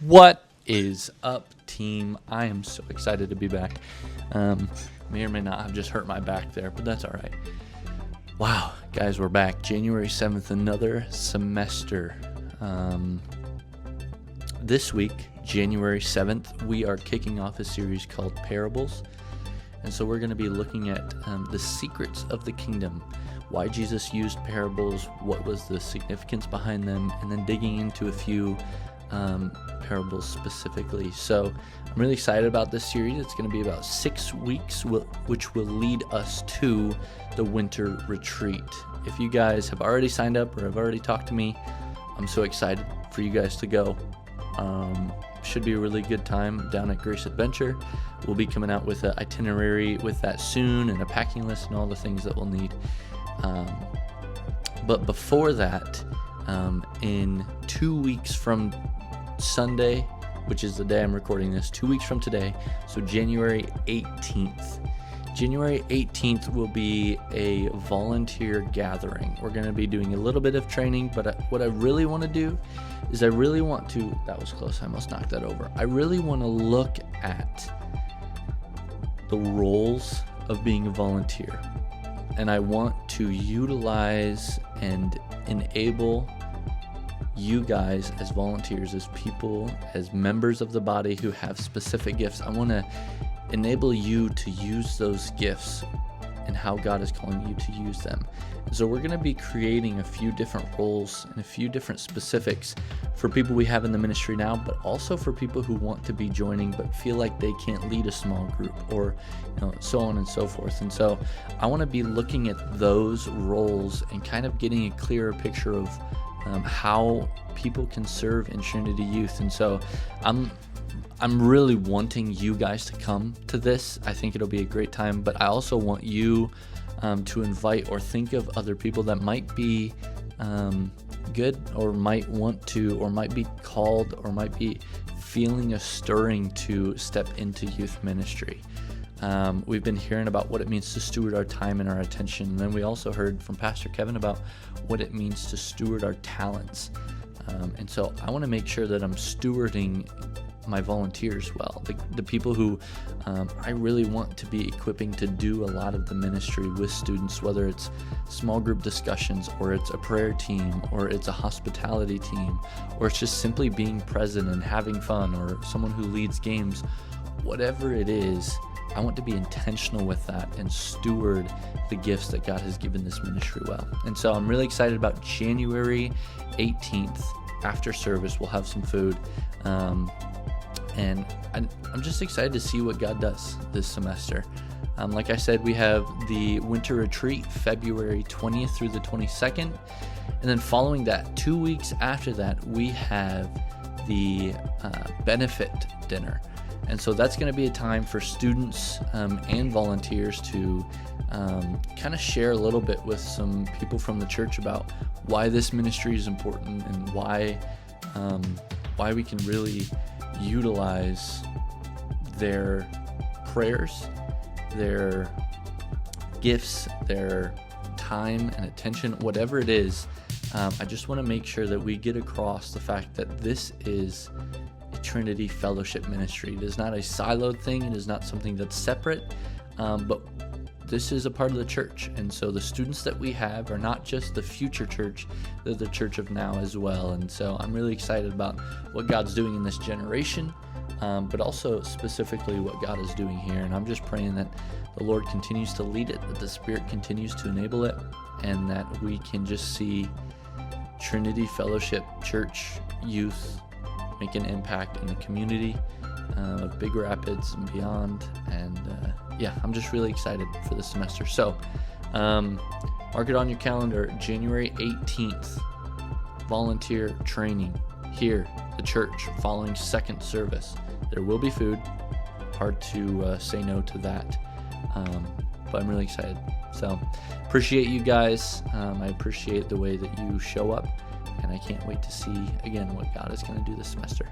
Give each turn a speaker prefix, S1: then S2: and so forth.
S1: What is up, team? I am so excited to be back. May or may not have just hurt my back there, but that's all right. Wow, guys, we're back. January 7th, another semester. This week, January 7th, we are kicking off a series called Parables. And so we're going to be looking at the secrets of the kingdom, why Jesus used parables, what was the significance behind them, and then digging into a few parables specifically. So I'm really excited about this series. It's going to be about 6 weeks, which will lead us to the winter retreat. If you guys have already signed up or have already talked to me, I'm so excited for you guys to go. Should be a really good time down at Grace Adventure. We'll be coming out with an itinerary with that soon and a packing list and all the things that we'll need. But before that, in 2 weeks from Sunday, which is the day I'm recording this, 2 weeks from today, so January 18th. January 18th will be a volunteer gathering. We're going to be doing a little bit of training, but what I really want to do is that was close, I almost knocked that over. I really want to look at the roles of being a volunteer. And I want to utilize and enable you guys as volunteers, as people, as members of the body who have specific gifts. I want to enable you to use those gifts and how God is calling you to use them. And so we're going to be creating a few different roles and a few different specifics for people we have in the ministry now, but also for people who want to be joining but feel like they can't lead a small group, or so on and so forth. And so I want to be looking at those roles and kind of getting a clearer picture of how people can serve in Trinity Youth. And so I'm really wanting you guys to come to this. I think it'll be a great time, but I also want you to invite or think of other people that might be good, or might want to, or might be called, or might be feeling a stirring to step into youth ministry. We've been hearing about what it means to steward our time and our attention. And then we also heard from Pastor Kevin about what it means to steward our talents. And so I want to make sure that I'm stewarding my volunteers well, the people who I really want to be equipping to do a lot of the ministry with students, whether it's small group discussions, or it's a prayer team, or it's a hospitality team, or it's just simply being present and having fun, or someone who leads games. Whatever it is, I want to be intentional with that and steward the gifts that God has given this ministry well. And so I'm really excited about January 18th. After service, we'll have some food. And I'm just excited to see what God does this semester. Like I said, we have the winter retreat February 20th through the 22nd. And then following that, 2 weeks after that, we have the benefit dinner. And so that's going to be a time for students and volunteers to kind of share a little bit with some people from the church about why this ministry is important and why we can really utilize their prayers, their gifts, their time and attention, whatever it is. I just want to make sure that we get across the fact that this is a Trinity Fellowship ministry. It is not a siloed thing. It is not something that's separate, but this is a part of the church. And so the students that we have are not just the future church, they're the church of now as well. And so I'm really excited about what God's doing in this generation, but also specifically what God is doing here. And I'm just praying that the Lord continues to lead it, that the Spirit continues to enable it, and that we can just see Trinity Fellowship Church youth make an impact in the community of Big Rapids and beyond. And I'm just really excited for this semester. So mark it on your calendar, January 18th, volunteer training here at the church following second service. There will be food. Hard to say no to that, but I'm really excited. So appreciate you guys. I appreciate the way that you show up, and I can't wait to see again what God is going to do this semester.